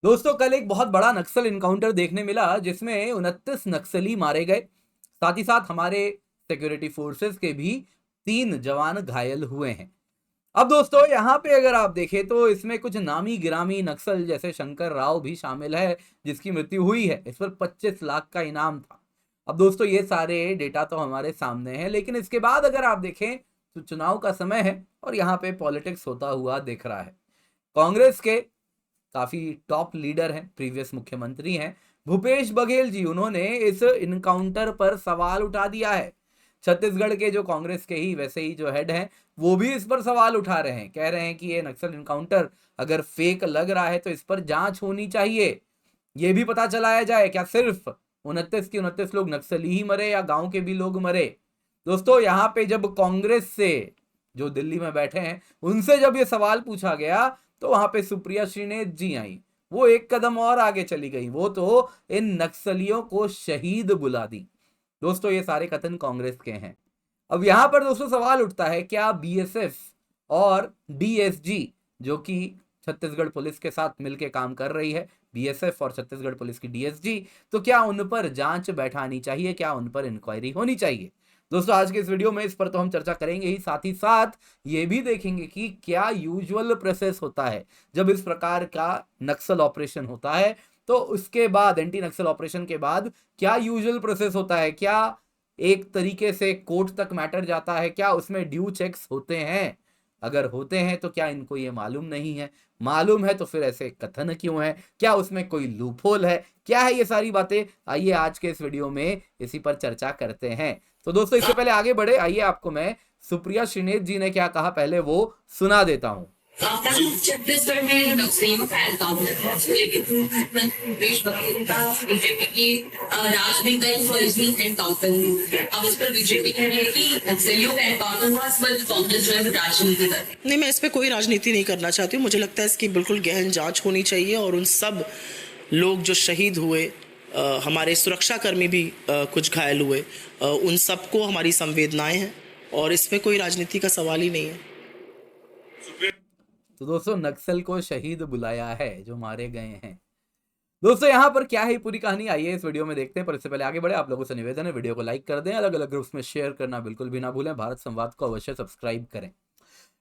दोस्तों कल एक बहुत बड़ा नक्सल इनकाउंटर देखने मिला जिसमें 29 नक्सली मारे गए। साथ ही साथ हमारे सिक्योरिटी फोर्सेस के भी 3 जवान घायल हुए हैं। अब दोस्तों यहाँ पे अगर आप देखें तो इसमें कुछ नामी गिरामी नक्सल जैसे शंकर राव भी शामिल है जिसकी मृत्यु हुई है। इस पर 25 लाख का इनाम था। अब दोस्तों ये सारे डेटा तो हमारे सामने हैं, लेकिन इसके बाद अगर आप देखें तो चुनाव का समय है और यहाँ पे पॉलिटिक्स होता हुआ दिख रहा है। कांग्रेस के काफी टॉप लीडर हैं, प्रीवियस मुख्यमंत्री हैं भूपेश बघेल जी, उन्होंने इस इनकाउंटर पर सवाल उठा दिया है। छत्तीसगढ़ के जो कांग्रेस के ही वैसे ही जो हेड हैं वो भी इस पर सवाल उठा रहे हैं, कह रहे हैं कि ये नक्सल इनकाउंटर अगर फेक लग रहा है तो इस पर जांच होनी चाहिए। ये भी पता चलाया जाए क्या सिर्फ 29 के 29 लोग नक्सली ही मरे या गांव के भी लोग मरे। दोस्तों यहाँ पे जब कांग्रेस से जो दिल्ली में बैठे हैं उनसे जब ये सवाल पूछा गया तो वहां पे सुप्रिया श्रीनेत जी आई। वो एक कदम और आगे चली गई, वो तो इन नक्सलियों को शहीद बुला दी। दोस्तों ये सारे कथन कांग्रेस के हैं। अब यहां पर दोस्तों सवाल उठता है, क्या बीएसएफ और डीएसजी जो कि छत्तीसगढ़ पुलिस के साथ मिलकर काम कर रही है, बीएसएफ और छत्तीसगढ़ पुलिस की डीएसजी, तो क्या उन पर जांच बैठानी चाहिए, क्या उन पर इंक्वायरी होनी चाहिए? दोस्तों आज के इस वीडियो में इस पर तो हम चर्चा करेंगे ही, साथ ही साथ ये भी देखेंगे कि क्या यूजुअल प्रोसेस होता है जब इस प्रकार का नक्सल ऑपरेशन होता है, तो उसके बाद एंटी नक्सल ऑपरेशन के बाद क्या यूजुअल प्रोसेस होता है, क्या एक तरीके से कोर्ट तक मैटर जाता है, क्या उसमें ड्यू चेक्स होते हैं? अगर होते हैं तो क्या इनको ये मालूम नहीं है? मालूम है तो फिर ऐसे कथन क्यों है? क्या उसमें कोई लूपहोल है? क्या है ये सारी बातें? आइए आज के इस वीडियो में इसी पर चर्चा करते हैं। तो दोस्तों इससे पहले आगे बढ़े, आइए आपको मैं सुप्रिया श्रीनेत जी ने क्या कहा पहले वो सुना देता हूं। छत्तीसगढ़ में नक्सलियों का एनकाउंटर है, लेकिन भूपेश बघेल का बीजेपी की राजनीतिक फर्जी एनकाउंटर। अब इस पर बीजेपी कह रही है कि नक्सलियों का एनकाउंटर हुआ, इस पर कांग्रेस जो है राजनीति कर रही है। नहीं, मैं इस पे कोई राजनीति नहीं करना चाहती हूँ। मुझे लगता है इसकी बिल्कुल गहन जांच होनी चाहिए और उन सब लोग जो शहीद हुए, हमारे सुरक्षाकर्मी भी कुछ घायल हुए, उन सबको हमारी संवेदनाएं हैं और इसमें कोई राजनीति का सवाल ही नहीं है। तो दोस्तों नक्सल को शहीद बुलाया है जो मारे गए हैं। दोस्तों यहाँ पर क्या है पूरी कहानी, आइए इस वीडियो में देखते हैं। पर इससे पहले आगे बढ़े आप लोगों से निवेदन है वीडियो को लाइक कर दें, अलग अलग ग्रुप्स में शेयर करना बिल्कुल भी ना भूलें, भारत संवाद को अवश्य सब्सक्राइब करें।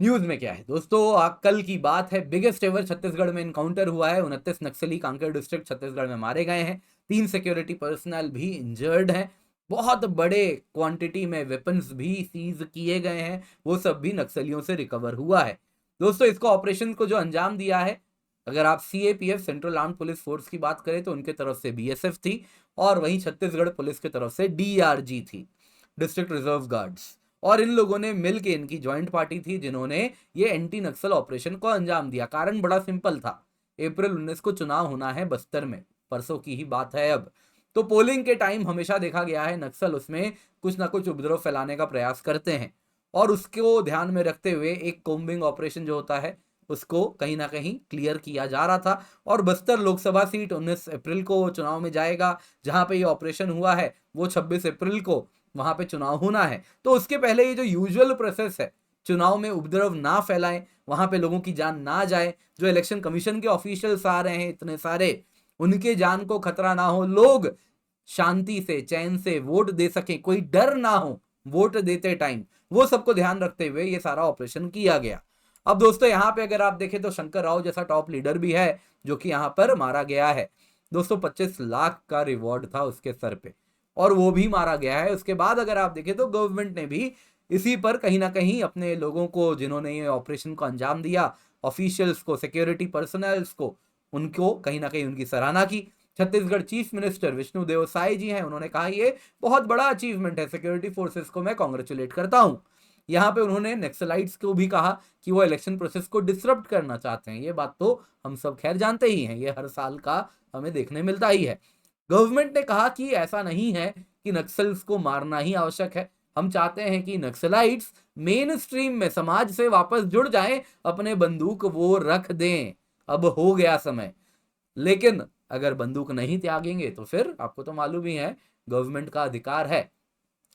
न्यूज में क्या है दोस्तों, कल की बात है, बिगेस्ट एवर छत्तीसगढ़ में इनकाउंटर हुआ है। 29 नक्सली कांकेर डिस्ट्रिक्ट छत्तीसगढ़ में मारे गए हैं। 3 सिक्योरिटी पर्सनल भी इंजर्ड हैं। बहुत बड़े क्वांटिटी में वेपन्स भी सीज किए गए हैं, वो सब भी नक्सलियों से रिकवर हुआ है। दोस्तों इसको ऑपरेशन को जो अंजाम दिया है, अगर आप CAPF central armed police force की बात करें तो उनके तरफ से बीएसएफ थी और वहीं छत्तीसगढ़ पुलिस की तरफ से डीआरजी थी, डिस्ट्रिक्ट रिजर्व गार्ड्स। और इन लोगों ने मिलकर, इनकी ज्वाइंट पार्टी थी जिन्होंने ये एंटी नक्सल ऑपरेशन को अंजाम दिया। कारण बड़ा सिंपल था, अप्रैल 19 को चुनाव होना है बस्तर में, परसों की ही बात है। अब तो पोलिंग के टाइम हमेशा देखा गया है नक्सल उसमें कुछ ना कुछ उपद्रव फैलाने का प्रयास करते हैं और उसको ध्यान में रखते हुए एक कोम्बिंग ऑपरेशन जो होता है उसको कहीं ना कहीं क्लियर किया जा रहा था। और बस्तर लोकसभा सीट 19 अप्रैल को चुनाव में जाएगा, जहां पे ये ऑपरेशन हुआ है वो 26 अप्रैल को वहां पे चुनाव होना है। तो उसके पहले ये जो यूजुअल प्रोसेस है, चुनाव में उपद्रव ना फैलाएं, वहां पे लोगों की जान ना जाए, जो इलेक्शन कमीशन के ऑफिशियल्स आ रहे हैं इतने सारे, उनके जान को खतरा ना हो, लोग शांति से चैन से वोट दे सकें, कोई डर ना हो वोट देते टाइम, वो सबको ध्यान रखते हुए ये सारा ऑपरेशन किया गया। अब दोस्तों यहाँ पे अगर आप देखें तो शंकर राव जैसा टॉप लीडर भी है जो कि यहाँ पर मारा गया है। दोस्तों 25 लाख का रिवॉर्ड था उसके सर पे और वो भी मारा गया है। उसके बाद अगर आप देखें तो गवर्नमेंट ने भी इसी पर कहीं ना कहीं अपने लोगों को, जिन्होंने ये ऑपरेशन को अंजाम दिया, ऑफिशियल्स को, सिक्योरिटी पर्सनल्स को, उनको कहीं ना कहीं उनकी सराहना की। छत्तीसगढ़ चीफ मिनिस्टर विष्णुदेव साय जी हैं, उन्होंने कहा ये बहुत बड़ा अचीवमेंट है, सिक्योरिटी फोर्सेस को मैं कॉन्ग्रेचुलेट करता हूं। यहाँ पे उन्होंने नक्सलाइट्स को भी कहा कि वो इलेक्शन प्रोसेस को डिसरप्ट करना चाहते हैं। ये बात तो हम सब खैर जानते ही हैं, ये हर साल का हमें देखने मिलता ही है। गवर्नमेंट ने कहा कि ऐसा नहीं है कि नक्सल्स को मारना ही आवश्यक है, हम चाहते हैं कि नक्सलाइट्स मेन स्ट्रीम में समाज से वापस जुड़ जाएं, अपने बंदूक वो रख दें, अब हो गया समय। लेकिन अगर बंदूक नहीं त्यागेंगे तो फिर आपको तो मालूम ही है, गवर्नमेंट का अधिकार है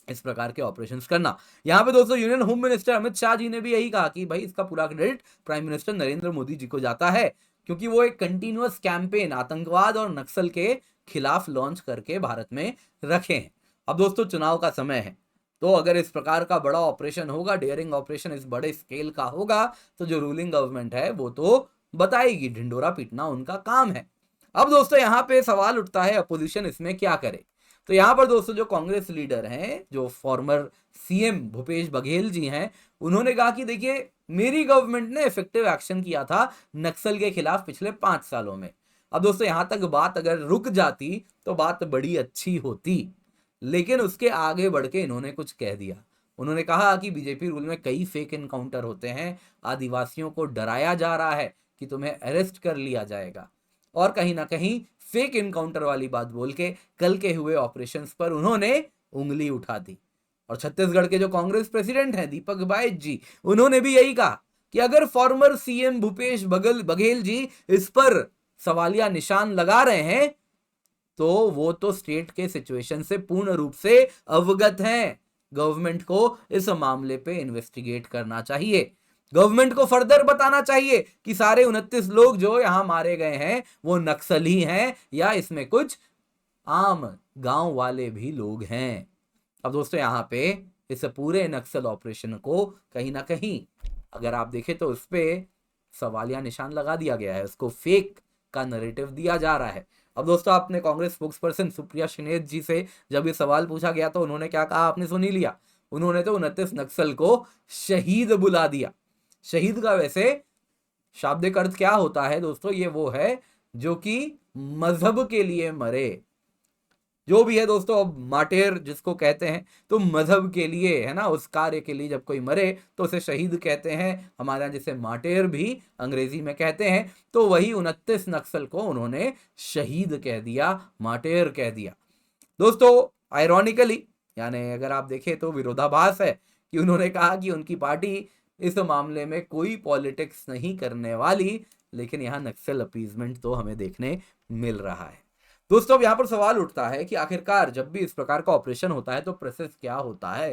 इस प्रकार के ऑपरेशंस करना। यहां पे दोस्तों union home minister Amit Shah ji ने भी यही कहा कि भाई इसका पूरा credit prime minister Narendra Modi ji को जाता है, क्योंकि वो एक कंटिन्यूअस कैंपेन आतंकवाद और नक्सल के खिलाफ लॉन्च करके भारत में रखे हैं। अब दोस्तों चुनाव का समय है, तो अगर इस प्रकार का बड़ा ऑपरेशन होगा, डेयरिंग ऑपरेशन इस बड़े स्केल का होगा, तो जो रूलिंग गवर्नमेंट है वो तो बताएगी, ढिंडोरा पीटना उनका काम है। अब दोस्तों यहाँ पे सवाल उठता है अपोजिशन इसमें क्या करे। तो यहाँ पर दोस्तों जो कांग्रेस लीडर हैं, जो फॉर्मर सीएम भूपेश बघेल जी हैं, उन्होंने कहा कि देखिए मेरी गवर्नमेंट ने इफेक्टिव एक्शन किया था नक्सल के खिलाफ पिछले 5 सालों में। अब दोस्तों यहां तक बात अगर रुक जाती तो बात बड़ी अच्छी होती, लेकिन उसके आगे बढ़ के इन्होंने कुछ कह दिया। उन्होंने कहा कि बीजेपी रूल में कई फेक एनकाउंटर होते हैं, आदिवासियों को डराया जा रहा है कि तुम्हें अरेस्ट कर लिया जाएगा, और कहीं ना कहीं फेक एनकाउंटर वाली बात बोल के कल के हुए ऑपरेशंस पर उन्होंने उंगली उठा दी। और छत्तीसगढ़ के जो कांग्रेस प्रेसिडेंट हैं दीपक बाइज जी, उन्होंने भी यही कहा कि अगर फॉर्मर सीएम भूपेश बघेल जी इस पर सवालिया निशान लगा रहे हैं तो वो तो स्टेट के सिचुएशन से पूर्ण रूप से अवगत हैं। गवर्नमेंट को इस मामले पे इन्वेस्टिगेट करना चाहिए, गवर्नमेंट को फर्दर बताना चाहिए कि सारे 29 लोग जो यहां मारे गए हैं वो नक्सली हैं या इसमें कुछ आम गांव वाले भी लोग हैं। अब दोस्तों यहाँ पे इस पूरे नक्सल ऑपरेशन को कहीं ना कहीं अगर आप देखें तो उस पर सवालिया निशान लगा दिया गया है, उसको फेक का नरेटिव दिया जा रहा है। अब दोस्तों आपने कांग्रेस स्पोक्स पर्सन सुप्रिया श्रीनेत जी से जब ये सवाल पूछा गया तो उन्होंने क्या कहा आपने सुन ही लिया। उन्होंने तो 29 नक्सल को शहीद बुला दिया। शहीद का वैसे शाब्दिक अर्थ क्या होता है दोस्तों, ये वो है जो कि मजहब के लिए मरे, जो भी है दोस्तों। अब माटेर जिसको कहते हैं तो मजहब के लिए है ना, उस कार्य के लिए जब कोई मरे तो उसे शहीद कहते हैं। हमारे यहाँ जिसे माटेर भी अंग्रेजी में कहते हैं, तो वही 29 नक्सल को उन्होंने शहीद कह दिया, माटेर कह दिया। दोस्तों आयरॉनिकली यानी अगर आप देखें तो विरोधाभास है कि उन्होंने कहा कि उनकी पार्टी इस मामले में कोई पॉलिटिक्स नहीं करने वाली, लेकिन यहाँ नक्सल अपीजमेंट तो हमें देखने मिल रहा है। दोस्तों अब यहाँ पर सवाल उठता है कि आखिरकार जब भी इस प्रकार का ऑपरेशन होता है तो प्रोसेस क्या होता है।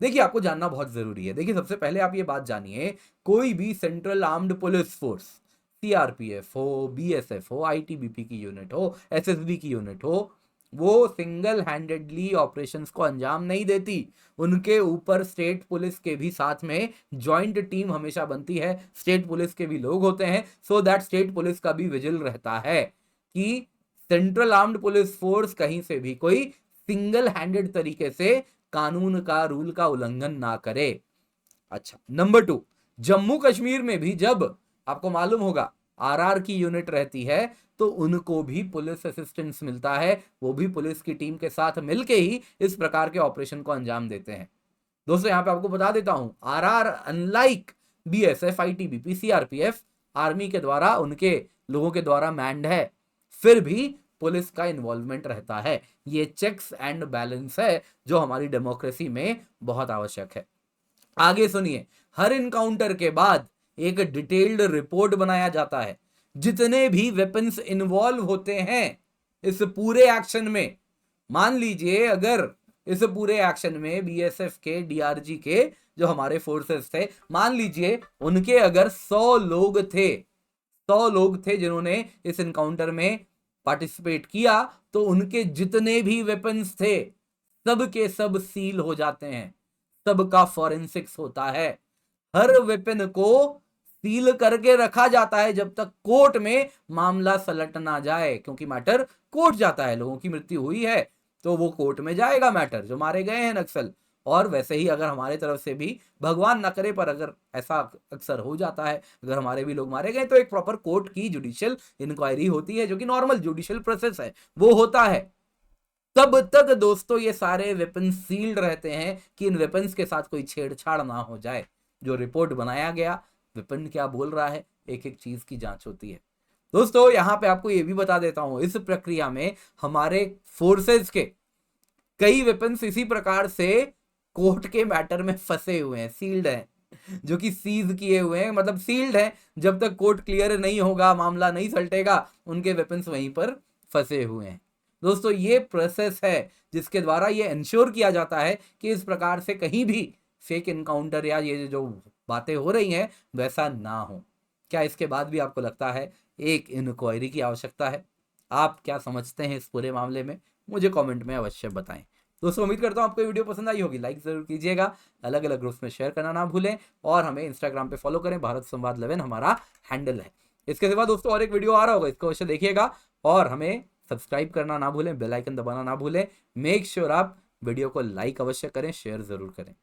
देखिए आपको जानना बहुत जरूरी है। देखिए सबसे पहले आप ये बात जानिए, कोई भी central armed police force, CRPF हो, बीएसएफ हो, आईटीबीपी की यूनिट हो, एसएसबी की यूनिट हो, वो सिंगल हैंडेडली ऑपरेशंस को अंजाम नहीं देती। उनके ऊपर स्टेट पुलिस के भी साथ में ज्वाइंट टीम हमेशा बनती है, स्टेट पुलिस के भी लोग होते हैं, सो दैट स्टेट पुलिस का भी विजिल रहता है कि सेंट्रल आर्म्ड पुलिस फोर्स कहीं से भी कोई सिंगल हैंडेड तरीके से कानून का रूल का उल्लंघन ना करे। अच्छा, नंबर 2, जम्मू कश्मीर में भी जब आपको मालूम होगा आरआर की यूनिट रहती है तो उनको भी पुलिस असिस्टेंस मिलता है, वो भी पुलिस की टीम के साथ मिलके ही इस प्रकार के ऑपरेशन को अंजाम देते हैं। दोस्तों यहाँ पे आपको बता देता हूं, RR unlike BSF, ITBP, CRPF army के द्वारा उनके लोगों के द्वारा मैंड है, फिर भी पुलिस का इन्वॉल्वमेंट रहता है। ये चेक्स एंड बैलेंस है जो हमारी डेमोक्रेसी में बहुत आवश्यक है। आगे सुनिए, हर इनकाउंटर के बाद एक डिटेल्ड रिपोर्ट बनाया जाता है, जितने भी वेपन्स इन्वॉल्व होते हैं इस पूरे एक्शन में। मान लीजिए अगर इस पूरे एक्शन में बीएसएफ के, डीआरजी के जो हमारे फोर्सेस थे, मान लीजिए उनके अगर 100 लोग थे जिन्होंने इस इनकाउंटर में पार्टिसिपेट किया, तो उनके जितने भी वेपन्स थे सब के सब सील हो जाते हैं, सबका फॉरेंसिक्स होता है। हर वेपन को सील करके रखा जाता है जब तक कोर्ट में मामला सलट ना जाए, क्योंकि मैटर कोर्ट जाता है। लोगों की मृत्यु हुई है तो वो कोर्ट में जाएगा मैटर, जो मारे गए हैं नक्सल। और वैसे ही अगर हमारे तरफ से भी, भगवान ना करे पर अगर ऐसा अक्सर हो जाता है, अगर हमारे भी लोग मारे गए, तो एक प्रॉपर कोर्ट की जुडिशियल इंक्वायरी होती है, जो कि नॉर्मल जुडिशियल प्रोसेस है, वो होता है। तब तक दोस्तों ये सारे वेपन सील्ड रहते हैं कि इन वेपन्स के साथ कोई छेड़छाड़ ना हो जाए। जो रिपोर्ट बनाया गया, वेपन क्या बोल रहा है, एक एक चीज की जांच होती है। दोस्तों यहाँ पे आपको ये भी बता देता हूं, इस प्रक्रिया में हमारे फोर्सेस के कई वेपन्स इसी प्रकार से कोर्ट के मैटर में फंसे हुए हैं, सील्ड हैं, जो कि सीज किए हुए हैं, मतलब सील्ड हैं। जब तक कोर्ट क्लियर नहीं होगा, मामला नहीं सलटेगा, उनके वेपन्स वहीं पर फंसे हुए हैं। दोस्तों ये प्रोसेस है जिसके द्वारा ये इंश्योर किया जाता है कि इस प्रकार से कहीं भी फेक इनकाउंटर या ये जो बातें हो रही हैं वैसा ना हो। क्या इसके बाद भी आपको लगता है एक इंक्वायरी की आवश्यकता है। आप क्या समझते हैं इस पूरे मामले में, मुझे कमेंट में अवश्य बताएं। दोस्तों उम्मीद करता हूँ आपको वीडियो पसंद आई होगी, लाइक जरूर कीजिएगा, अलग अलग ग्रुप्स में शेयर करना ना भूलें और हमें इंस्टाग्राम पे फॉलो करें, भारत संवाद 11 हमारा हैंडल है। इसके सिवा दोस्तों और एक वीडियो आ रहा होगा, इसको अवश्य देखिएगा और हमें सब्सक्राइब करना ना भूलें, बेल आइकन दबाना ना भूलें। मेक श्योर आप वीडियो को लाइक अवश्य करें, शेयर जरूर करें।